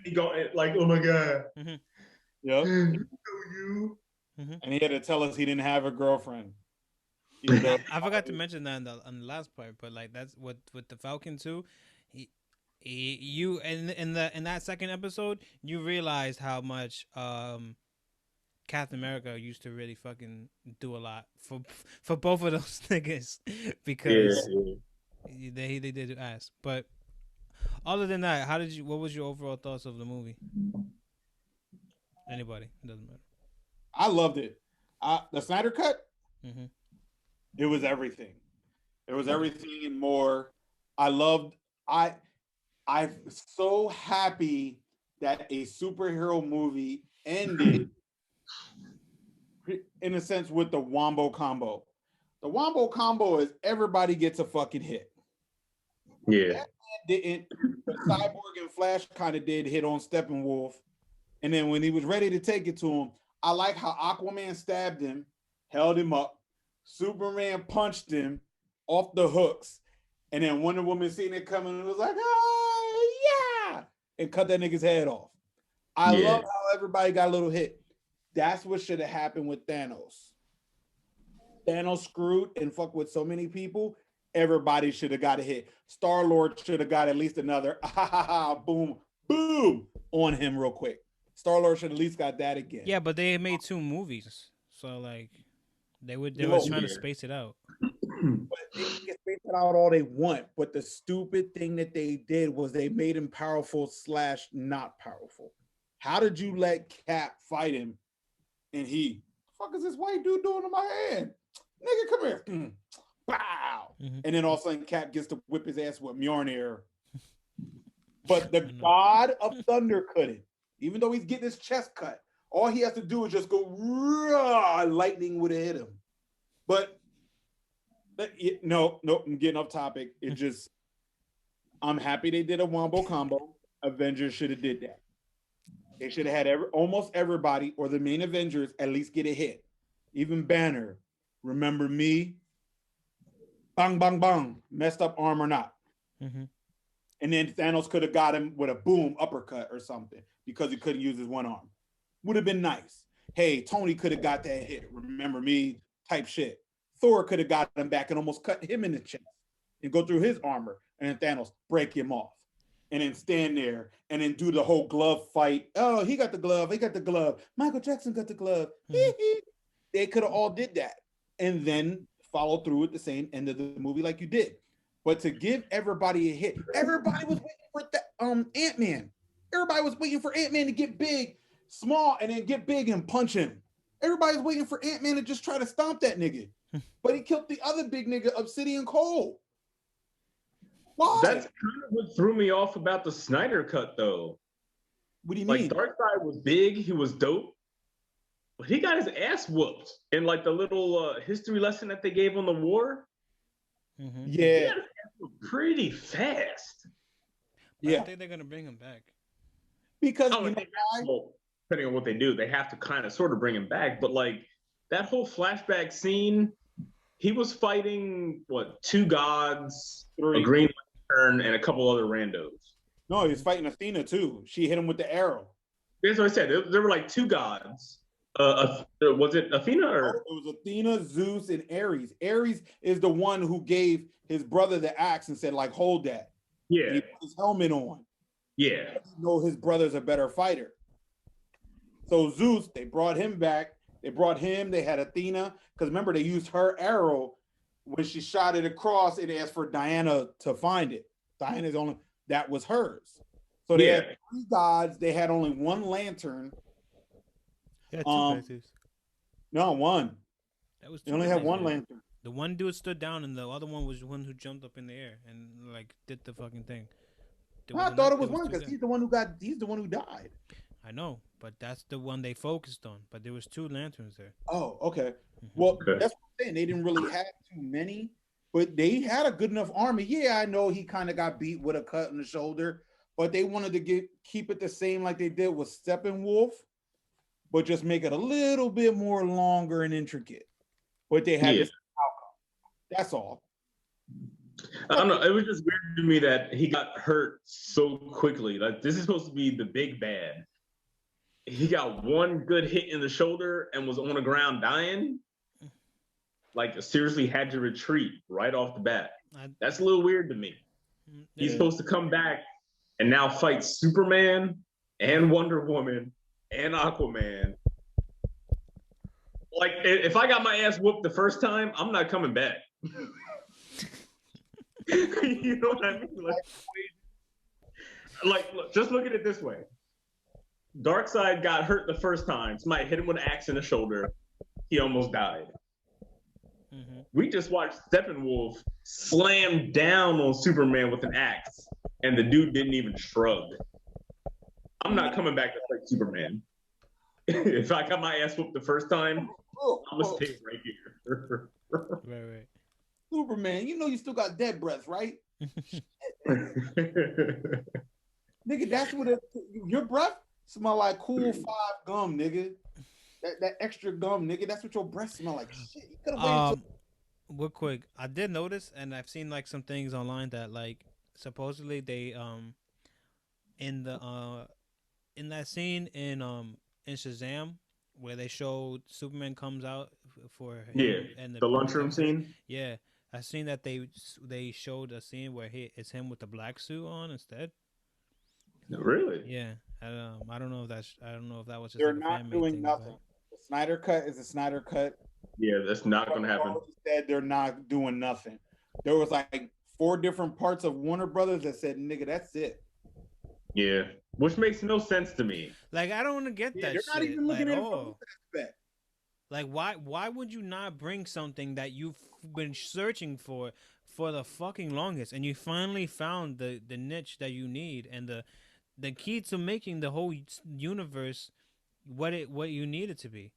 he go like, oh my God. Mm-hmm. Yep. You. Mm-hmm. And he had to tell us he didn't have a girlfriend. I forgot to mention that on the last part, but like that's with the Falcon too. You in that second episode, you realized how much Captain America used to really fucking do a lot for both of those niggas because they did ass. But other than that, what was your overall thoughts of the movie? Anybody, it doesn't matter. I loved it. The Snyder Cut. Mm-hmm. It was everything. It was everything and more. I'm so happy that a superhero movie ended in a sense with the Wombo combo. The Wombo combo is everybody gets a fucking hit. Yeah. Didn't, but Cyborg and Flash kind of did hit on Steppenwolf. And then when he was ready to take it to him, I like how Aquaman stabbed him, held him up. Superman punched him off the hooks. And then Wonder Woman seen it coming and was like, oh, yeah, and cut that nigga's head off. I love how everybody got a little hit. That's what should have happened with Thanos. Thanos screwed and fucked with so many people. Everybody should have got a hit. Star-Lord should have got at least another boom, boom on him real quick. Star-Lord should at least got that again. Yeah, but they made 2 movies. So like they were trying to space it out. But they can space it out all they want. But the stupid thing that they did was they made him powerful / not powerful. How did you let Cap fight him? And the fuck is this white dude doing to my hand? Nigga, come here. Bow. Mm-hmm. And then all of a sudden Cap gets to whip his ass with Mjolnir. But the God of Thunder couldn't. Even though he's getting his chest cut. All he has to do is just go, lightning would have hit him. But no, I'm getting off topic. It just, I'm happy they did a Wombo combo. Avengers should have did that. They should have had almost everybody or the main Avengers at least get a hit. Even Banner, remember me? Bang, bang, bang. Messed up arm or not. Mm-hmm. And then Thanos could have got him with a boom uppercut or something because he couldn't use his one arm. Would have been nice. Hey, Tony could have got that hit. Remember me? Type shit. Thor could have got him back and almost cut him in the chest and go through his armor. And then Thanos break him off. And then stand there and then do the whole glove fight. Oh, he got the glove. He got the glove. Michael Jackson got the glove. Mm-hmm. They could have all did that. And then follow through at the same end of the movie like you did. But to give everybody a hit, everybody was waiting for Ant-Man. Everybody was waiting for Ant-Man to get big, small, and then get big and punch him. Everybody's waiting for Ant-Man to just try to stomp that nigga. But he killed the other big nigga, Obsidian Cole. Why? That's kind of what threw me off about the Snyder Cut, though. What do you mean? Like, Darkseid was big, he was dope, but he got his ass whooped in like the little history lesson that they gave on the war. Mm-hmm. Yeah. He got his ass whooped pretty fast. Yeah. I think they're gonna bring him back. Because depending on what they do, they have to kind of sort of bring him back. But like that whole flashback scene, he was fighting 2 gods, 3, a Green Lantern, and a couple other randos. No, he was fighting Athena too. She hit him with the arrow. That's what I said. There were like two gods. Was it Athena or? It was Athena, Zeus, and Ares. Ares is the one who gave his brother the axe and said, like, hold that. Yeah. And he put his helmet on. Yeah. You know his brother's a better fighter. So Zeus, they brought him back. They brought him. They had Athena. Because remember, they used her arrow when she shot it across. It asked for Diana to find it. Diana's only, that was hers. So they had three gods. They had only one lantern. Yeah, two No, one. That was. They only had one lantern. The one dude stood down, and the other one was the one who jumped up in the air and like did the fucking thing. I thought it was one because he's the one who got. He's the one who died. I know, but that's the one they focused on. But there was two lanterns there. Oh, okay. Well, that's what I'm saying. They didn't really have too many, but they had a good enough army. Yeah, I know he kind of got beat with a cut in the shoulder, but they wanted to keep it the same like they did with Steppenwolf, but just make it a little bit more longer and intricate. But they had this outcome. That's all. I don't know. It was just weird to me that he got hurt so quickly. Like, this is supposed to be the big bad. He got one good hit in the shoulder and was on the ground dying. Like, seriously had to retreat right off the bat. That's a little weird to me. He's supposed to come back and now fight Superman and Wonder Woman and Aquaman. Like, if I got my ass whooped the first time, I'm not coming back. You know what I mean? Like, look, just look at it this way. Darkseid got hurt the first time. Somebody hit him with an axe in the shoulder. He almost died. Mm-hmm. We just watched Steppenwolf slam down on Superman with an axe, and the dude didn't even shrug. I'm not coming back to fight Superman. If I got my ass whooped the first time, I'm gonna stay right here. Right. Superman, you know you still got dead breath, right? Nigga, that's what your breath smell like Cool 5 gum, nigga. That extra gum, nigga. That's what your breath smell like. Shit, you could have waited. Real quick, I did notice, and I've seen like some things online that like supposedly they in that scene in Shazam where they showed Superman comes out for him and the lunchroom scene. Yeah, I seen that they showed a scene where it's him with the black suit on instead. Really? Yeah. I don't know if that was just they're not doing nothing. The Snyder cut is a Snyder cut. Yeah, that's not going to happen. Said they're not doing nothing. There was like 4 different parts of Warner Brothers that said, "Nigga, that's it." Yeah, which makes no sense to me. Like, I don't want to get that. They're not even looking at it from that aspect. Like, why would you not bring something that you've been searching for the fucking longest, and you finally found the niche that you need and the key to making the whole universe what you need it to be,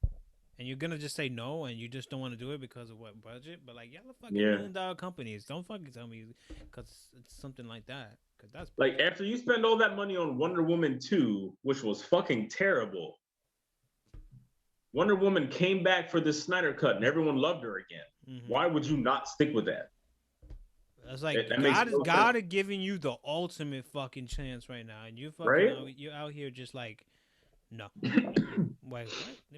and you're gonna just say no, and you just don't want to do it because of what budget? But like, y'all are fucking $1 million companies. Don't fucking tell me because it's something like that. Because that's like, after you spend all that money on Wonder Woman 2, which was fucking terrible. Wonder Woman came back for this Snyder cut, and everyone loved her again. Mm-hmm. Why would you not stick with that? It's like God is giving you the ultimate fucking chance right now, and you fucking you're out here just like, no. Wait,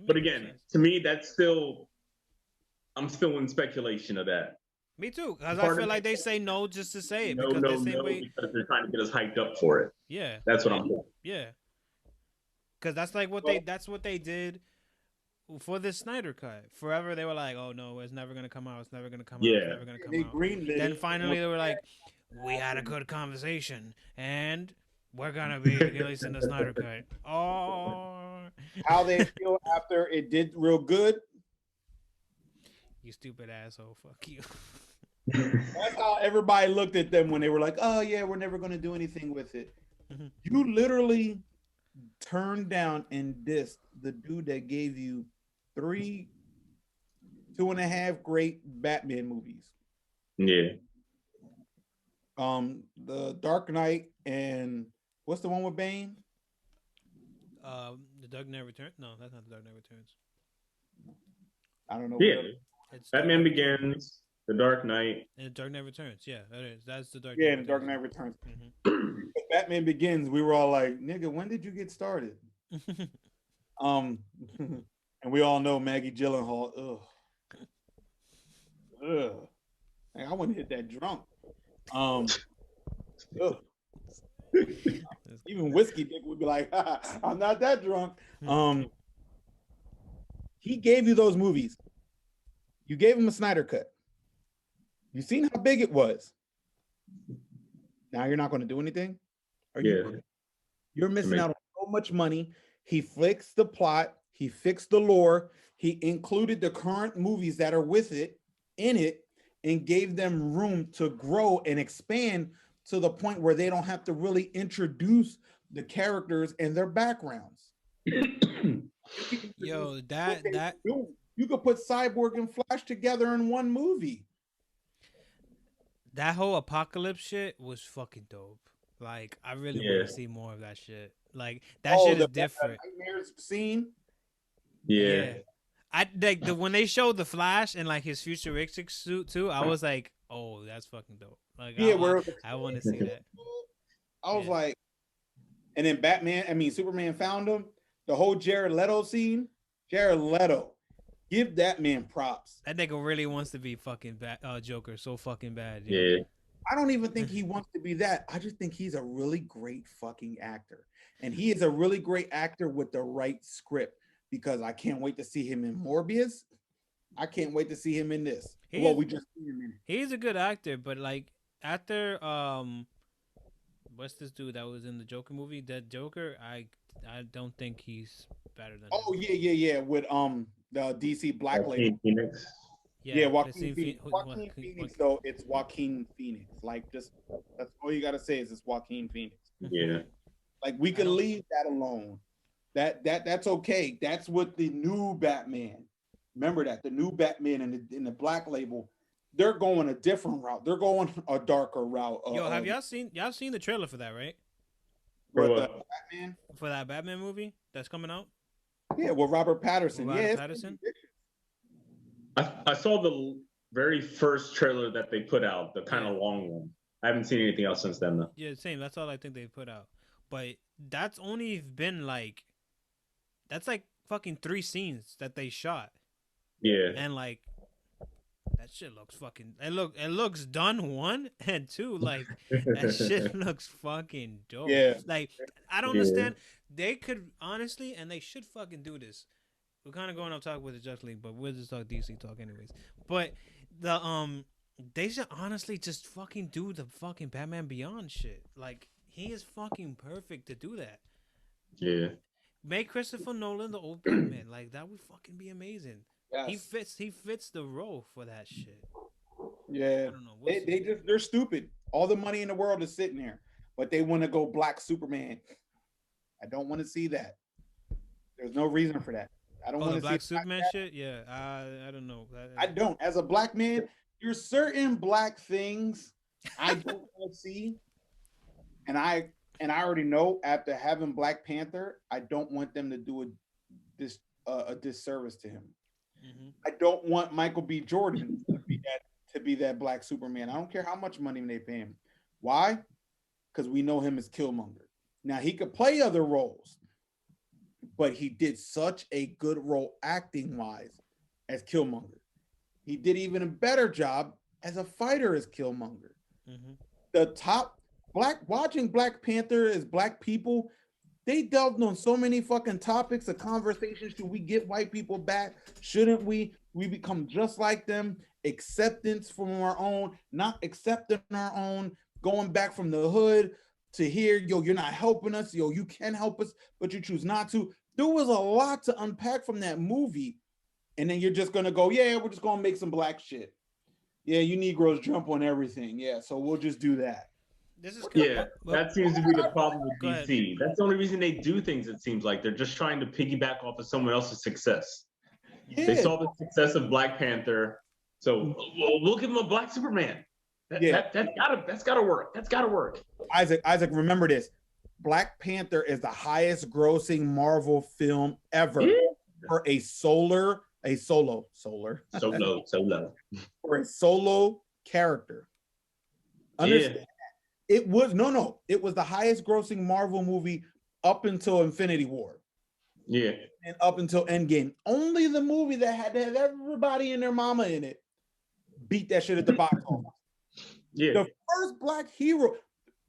but again, to me, I'm still in speculation of that. Me too, because I feel like they say no just to say it. Because they're trying to get us hyped up for it. Yeah, that's what I'm doing. Yeah, because that's like that's what they did for the Snyder cut. Forever they were like, "Oh no, it's never gonna come out. It's never gonna come out. It's never gonna come out." Then finally they were like, "We had a good conversation, and we're gonna be releasing the Snyder cut." Oh, how they feel after it did real good? You stupid asshole! Fuck you. That's how everybody looked at them when they were like, "Oh yeah, we're never gonna do anything with it." Mm-hmm. You literally turned down and dissed the dude that gave you 2.5 great Batman movies. Yeah. The Dark Knight and what's the one with Bane? The Dark Knight Returns. No, that's not the Dark Knight Returns. I don't know. Yeah. Batman Begins, The Dark Knight. And The Dark Knight Returns. Yeah, that is. That's the Dark Knight. Yeah, The Dark Knight Returns. Mm-hmm. Batman Begins, we were all like, "Nigga, when did you get started?" And we all know Maggie Gyllenhaal. Ugh. Like, I wouldn't hit that drunk. Ugh. Even Whiskey Dick would be like, "I'm not that drunk." He gave you those movies. You gave him a Snyder cut. You seen how big it was. Now you're not going to do anything. You're missing out on so much money. He fixed the plot. He fixed the lore. He included the current movies that are with it in it and gave them room to grow and expand to the point where they don't have to really introduce the characters and their backgrounds. Yo, that you could put Cyborg and Flash together in one movie. That whole apocalypse shit was fucking dope. Like, I really want to see more of that shit. Like, that shit is different. Nightmares scene. Yeah. I like when they showed the Flash and like his futuristic suit too. I was like, oh, that's fucking dope. Like, I want to see that. I was like, and then Superman found him. The whole Jared Leto scene. Jared Leto, give that man props. That nigga really wants to be fucking Joker so fucking bad. Yeah. I don't even think he wants to be that. I just think he's a really great fucking actor. And he is a really great actor with the right script, because I can't wait to see him in Morbius. I can't wait to see him in this. We just see him in it. He's a good actor, but like after what's this dude that was in the Joker movie? That Joker, I don't think he's better than him. Yeah. With the DC Black label. Phoenix. Joaquin Phoenix. Joaquin Phoenix, though, it's Joaquin Phoenix. Like, just that's all you gotta say is it's Joaquin Phoenix. Yeah. Like, we can leave that alone. That's okay. That's what the new Batman. Remember that the new Batman in the Black label, they're going a different route. They're going a darker route. Yo, have y'all seen the trailer for that, right? Batman? For that Batman movie that's coming out? Yeah, with Robert Pattinson. Pattinson. I saw the very first trailer that they put out, the kind of long one. I haven't seen anything else since then, though. Yeah, same. That's all I think they put out. But that's only been like, that's like fucking 3 scenes that they shot. Yeah. And like, that shit looks fucking. It looks done, 1 and 2. Like, that shit looks fucking dope. Yeah. Like, I don't understand. They could honestly, and they should fucking do this. We're kind of going off talk with the Justice League, but we'll just talk DC talk anyways. But they should honestly just fucking do the fucking Batman Beyond shit. Like, he is fucking perfect to do that. Yeah. Make Christopher Nolan the old Batman. Like, that would fucking be amazing. Yes. He fits the role for that shit. Yeah. I don't know. They're stupid. All the money in the world is sitting there, but they want to go Black Superman. I don't want to see that. There's no reason for that. I don't want to see Black Superman shit. Yeah, I don't know. I don't. As a black man, there's certain black things I don't want to see, and I already know after having Black Panther, I don't want them to do a disservice to him. Mm-hmm. I don't want Michael B. Jordan to be that Black Superman. I don't care how much money they pay him. Why? Because we know him as Killmonger. Now he could play other roles, but he did such a good role acting wise as Killmonger. He did even a better job as a fighter as Killmonger. Mm-hmm. The top watching Black Panther as Black people, they delved on so many fucking topics of conversations. Should we get white people back? Shouldn't we? We become just like them. Acceptance from our own, not accepting our own, going back from the hood to here, yo, you're not helping us. Yo, you can help us, but you choose not to. There was a lot to unpack from that movie. And then you're just going to go, yeah, we're just going to make some black shit. Yeah, you Negroes jump on everything. Yeah, so we'll just do that. That seems to be the problem with DC. That's the only reason they do things, it seems like. They're just trying to piggyback off of someone else's success. Yeah. They saw the success of Black Panther, so we'll give them a Black Superman. That's gotta work. That's gotta work. Isaac, remember this. Black Panther is the highest grossing Marvel film ever for a solo for a solo character. Understand that. It was no. It was the highest grossing Marvel movie up until Infinity War. Yeah. And up until Endgame. Only the movie that had to have everybody and their mama in it beat that shit at the box office. Yeah. The first black hero,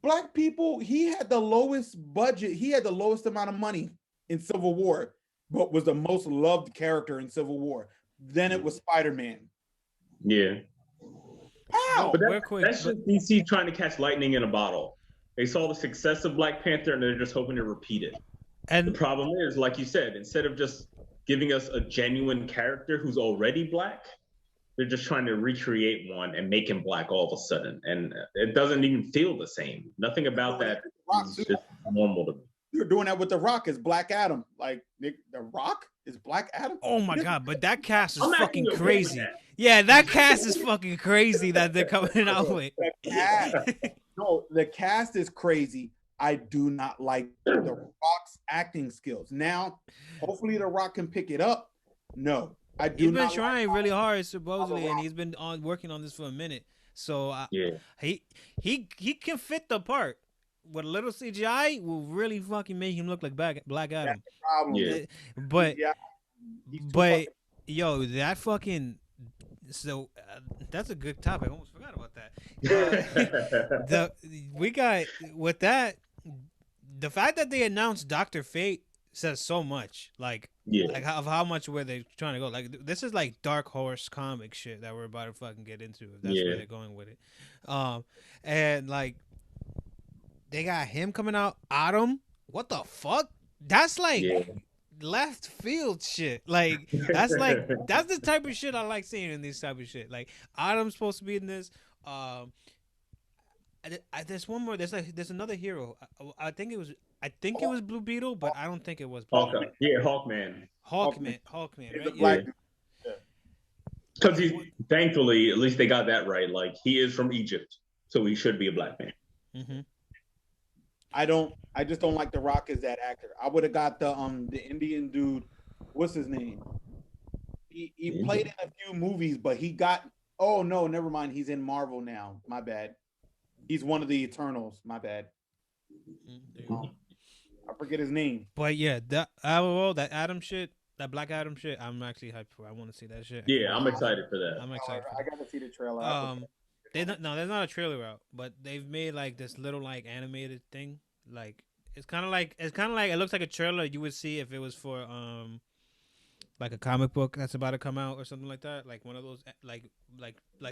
black people, he had the lowest budget. He had the lowest amount of money in Civil War, but was the most loved character in Civil War. Then it was Spider-Man. Yeah. How? But that's just DC trying to catch lightning in a bottle. They saw the success of Black Panther and they're just hoping to repeat it. And the problem is, like you said, instead of just giving us a genuine character who's already black, they're just trying to recreate one and make him black all of a sudden. And it doesn't even feel the same. Nothing about that is just normal to me. You're doing that with The Rock as Black Adam. Like, The Rock is Black Adam? Oh my God, but that cast is fucking crazy. Yeah, that cast is fucking crazy that they're coming out with. The cast is crazy. I do not like The Rock's acting skills. Now, hopefully The Rock can pick it up. No, I do not. He's been trying really hard, supposedly, and he's been working on this for a minute. So he can fit the part. With a little CGI will really fucking make him look like Black Adam. That's the problem. Yeah. But yo, that fucking that's a good topic. I almost forgot about that. We got with that. The fact that they announced Dr. Fate says so much. Like of how much were they trying to go. Like this is like Dark Horse comic shit that we're about to fucking get into. If that's where they're going with it. And like. They got him coming out. Atom, what the fuck? That's like left field shit. Like that's the type of shit I like seeing in this type of shit. Like Atom's supposed to be in this. There's one more. There's another hero. I think it was Blue Beetle, but I don't think it was. Hawkman. Yeah, Hawkman. Hawkman. Right? Yeah. Because thankfully, at least they got that right. Like he is from Egypt, so he should be a black man. Mm-hmm. I just don't like The Rock as that actor. I would have got the Indian dude. What's his name? He played in a few movies, but he got. Oh no, never mind. He's in Marvel now. My bad. He's one of the Eternals. My bad. I forget his name. But yeah, that Adam shit, that Black Adam shit, I'm actually hyped for. I want to see that shit. Yeah, I'm excited for that. I'm excited. I got to see the trailer. There's not a trailer out, but they've made like this little like animated thing. Like it's kind of like it looks like a trailer you would see if it was for like a comic book that's about to come out or something like that. Like one of those like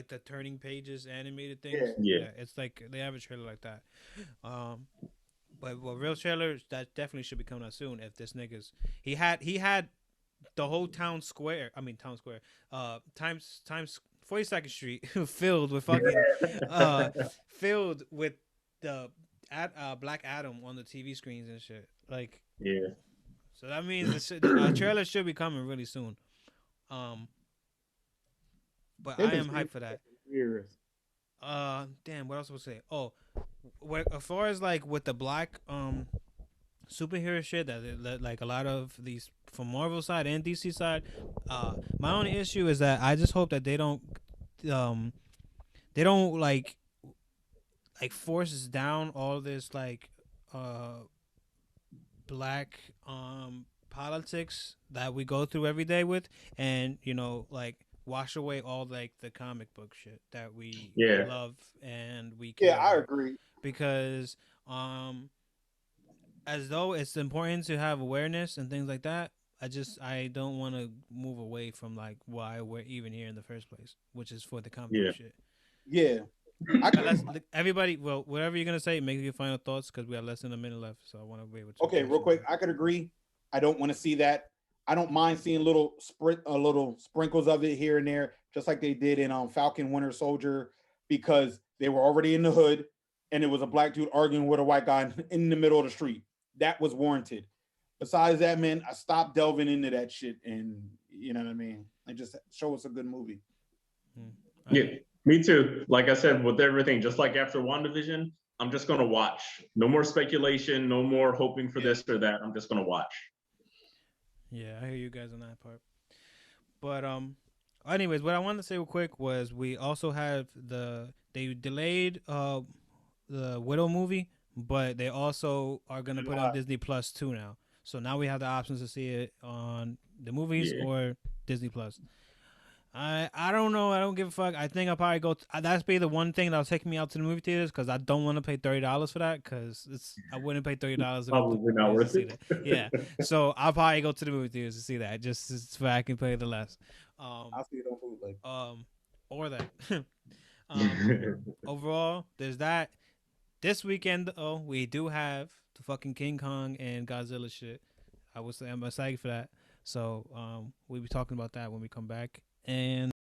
the Turning Pages animated things. Yeah. It's like they have a trailer like that. But real trailers that definitely should be coming out soon. If this nigga's he had the whole Times Square 42nd Street filled with fucking filled with the Black Adam on the TV screens and shit. Like so that means the trailer should be coming really soon. But I am hyped for that. Damn, what else was I say? Oh, as far as like with the black superhero shit that like a lot of these from Marvel side and DC side, my only issue is that I just hope that they don't like forces down all this like black politics that we go through every day with, and like wash away all like the comic book shit that we love and we care I agree, because as though it's important to have awareness and things like that, I don't want to move away from like why we're even here in the first place, which is for the comic book shit. Everybody, well, whatever you're gonna say, make your final thoughts because we have less than a minute left. So I want to be able to. Okay, real quick, I could agree. I don't want to see that. I don't mind seeing little sprinkles of it here and there, just like they did in Falcon Winter Soldier, because they were already in the hood, and it was a black dude arguing with a white guy in the middle of the street. That was warranted. Besides that, man, I stopped delving into that shit, and you know what I mean. And just show us a good movie. Yeah, me too. Like I said, with everything, just like after WandaVision, I'm just gonna watch. No more speculation. No more hoping for this or that. I'm just gonna watch. Yeah, I hear you guys on that part. But anyways, what I wanted to say real quick was we also have they delayed the Widow movie, but they also are gonna put it on Live. Disney Plus too now. So now we have the options to see it on the movies Yeah. or Disney Plus. I don't know. I don't give a fuck. I think I'll probably go. That's be the one thing that'll take me out to the movie theaters because I don't want to pay $30 for that because I wouldn't pay $30 to go to Probably the not movies worth to see it. that. Yeah. So I'll probably go to the movie theaters to see that just so I can pay the less. I'll see it on bootleg. Or that. Overall, there's that. This weekend, though, we do have the fucking King Kong and Godzilla shit. I'm excited for that. So we'll be talking about that when we come back. And